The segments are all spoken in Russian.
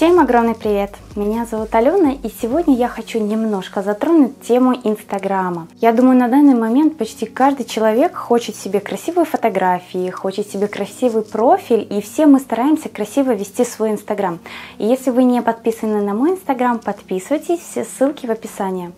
Всем огромный привет! Меня зовут Алена, и сегодня я хочу немножко затронуть тему Инстаграма. Я думаю, на данный момент почти каждый человек хочет себе красивые фотографии, хочет себе красивый профиль, и все мы стараемся красиво вести свой Инстаграм. И если вы не подписаны на мой Инстаграм, подписывайтесь, все ссылки в описании.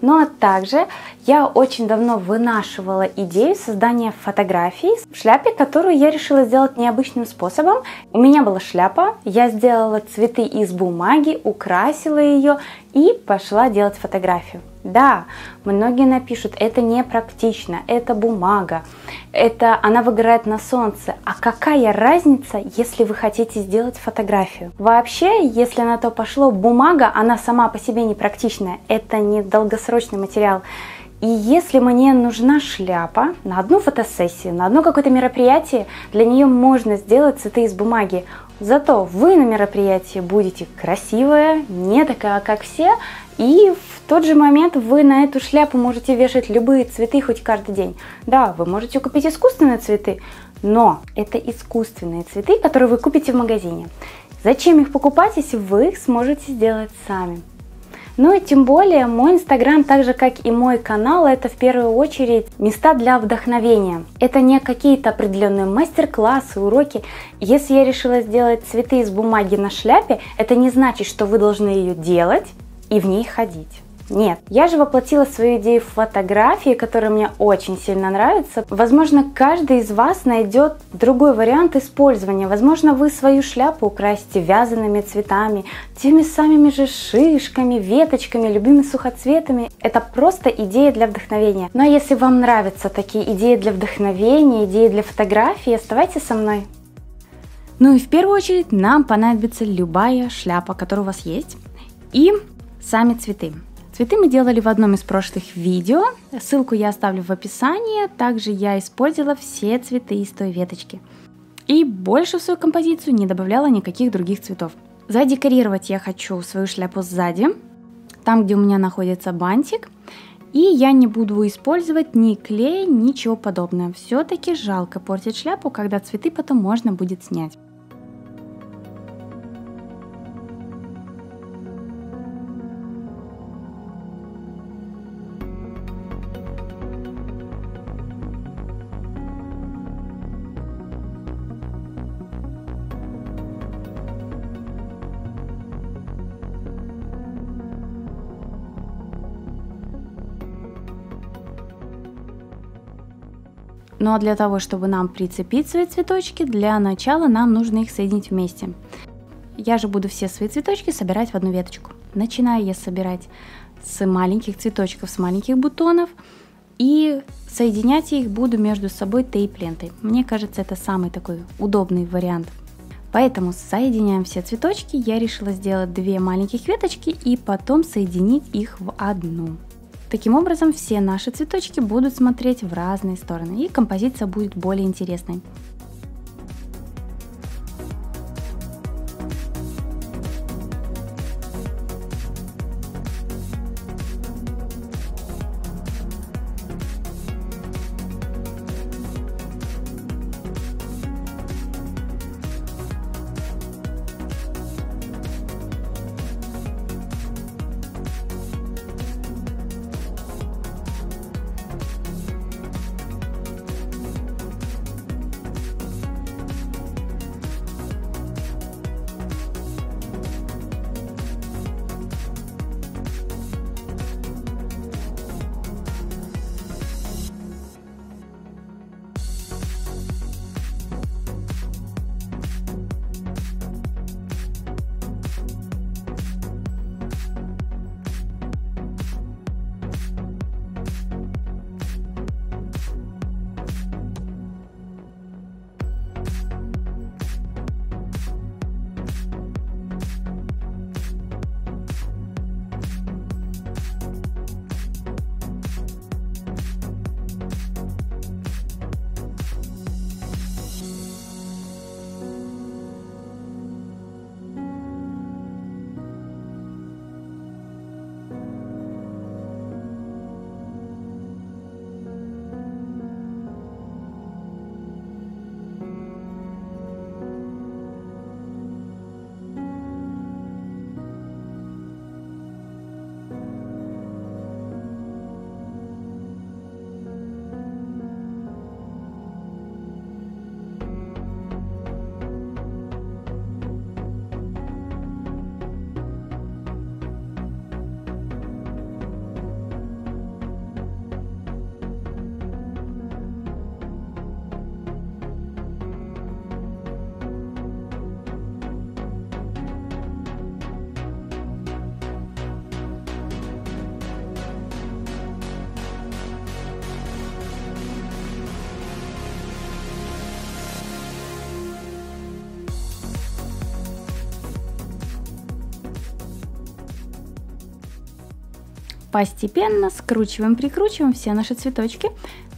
Ну а также я очень давно вынашивала идею создания фотографий в шляпе, которую я решила сделать необычным способом. У меня была шляпа, я сделала цветы из бумаги, украсила ее и пошла делать фотографию. Да, многие напишут, это непрактично, это бумага, она выгорает на солнце. А какая разница, если вы хотите сделать фотографию? Вообще, если на то пошло, бумага, она сама по себе непрактичная, это не долгосрочный материал. И если мне нужна шляпа на одну фотосессию, на одно какое-то мероприятие, для нее можно сделать цветы из бумаги. Зато вы на мероприятии будете красивая, не такая, как все, и в тот же момент вы на эту шляпу можете вешать любые цветы хоть каждый день. Да, вы можете купить искусственные цветы, но это искусственные цветы, которые вы купите в магазине. Зачем их покупать, если вы их сможете сделать сами? Ну и тем более мой Инстаграм, так же как и мой канал, это в первую очередь места для вдохновения. Это не какие-то определенные мастер-классы, уроки. Если я решила сделать цветы из бумаги на шляпе, это не значит, что вы должны ее делать и в ней ходить. Нет, я же воплотила свою идею в фотографии, которая мне очень сильно нравится. Возможно, каждый из вас найдет другой вариант использования. Возможно, вы свою шляпу украсите вязаными цветами, теми самыми же шишками, веточками, любыми сухоцветами. Это просто идея для вдохновения. Но если вам нравятся такие идеи для вдохновения, идеи для фотографии, оставайтесь со мной. Ну и в первую очередь нам понадобится любая шляпа, которая у вас есть, и сами цветы. Цветы мы делали в одном из прошлых видео, ссылку я оставлю в описании, также я использовала все цветы из той веточки. И больше в свою композицию не добавляла никаких других цветов. Задекорировать я хочу свою шляпу сзади, там где у меня находится бантик, и я не буду использовать ни клей, ничего подобного. Все-таки жалко портить шляпу, когда цветы потом можно будет снять. Ну а для того, чтобы нам прицепить свои цветочки, для начала нам нужно их соединить вместе. Я же буду все свои цветочки собирать в одну веточку. Начинаю я собирать с маленьких цветочков, с маленьких бутонов, и соединять их буду между собой тейп-лентой. Мне кажется, это самый такой удобный вариант. Поэтому соединяем все цветочки. Я решила сделать две маленьких веточки и потом соединить их в одну. Таким образом, все наши цветочки будут смотреть в разные стороны, и композиция будет более интересной. Постепенно скручиваем, прикручиваем все наши цветочки.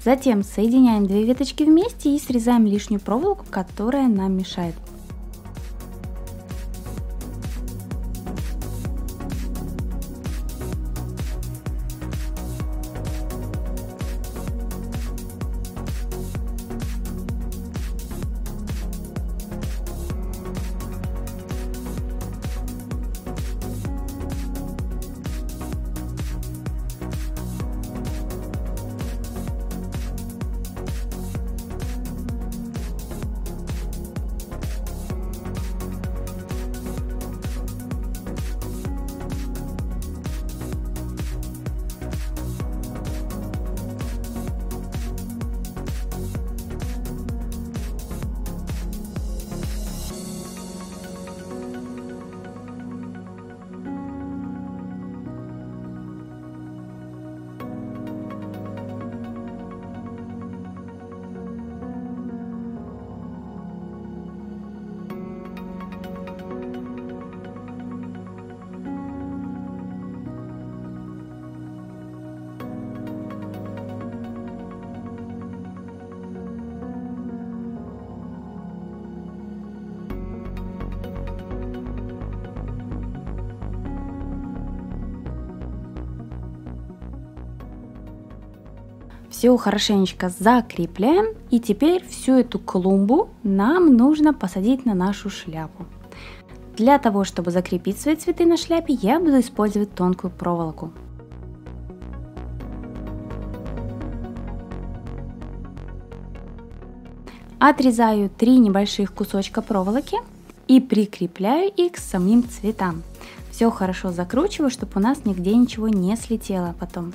Затем соединяем две веточки вместе и срезаем лишнюю проволоку, которая нам мешает. Все хорошенечко закрепляем, и теперь всю эту клумбу нам нужно посадить на нашу шляпу. Для того, чтобы закрепить свои цветы на шляпе, я буду использовать тонкую проволоку. Отрезаю 3 небольших кусочка проволоки и прикрепляю их к самим цветам. Все хорошо закручиваю, чтобы у нас нигде ничего не слетело потом.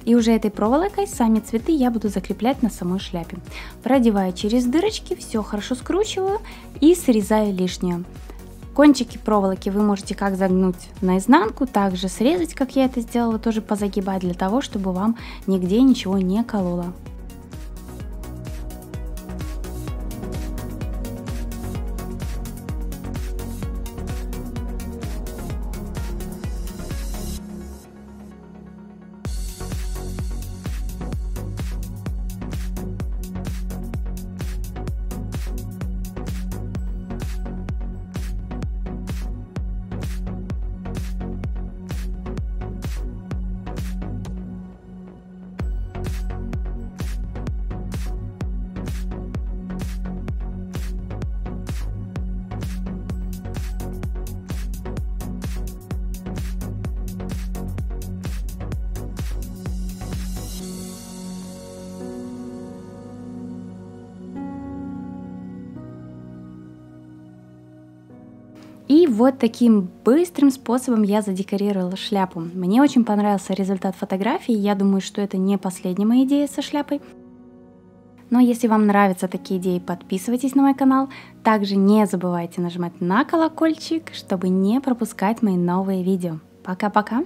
И уже этой проволокой сами цветы я буду закреплять на самой шляпе. Продеваю через дырочки, все хорошо скручиваю и срезаю лишнее. Кончики проволоки вы можете как загнуть наизнанку, так же срезать, как я это сделала, тоже позагибать, для того, чтобы вам нигде ничего не кололо. И вот таким быстрым способом я задекорировала шляпу. Мне очень понравился результат фотографии. Я думаю, что это не последняя моя идея со шляпой. Но если вам нравятся такие идеи, подписывайтесь на мой канал. Также не забывайте нажимать на колокольчик, чтобы не пропускать мои новые видео. Пока-пока!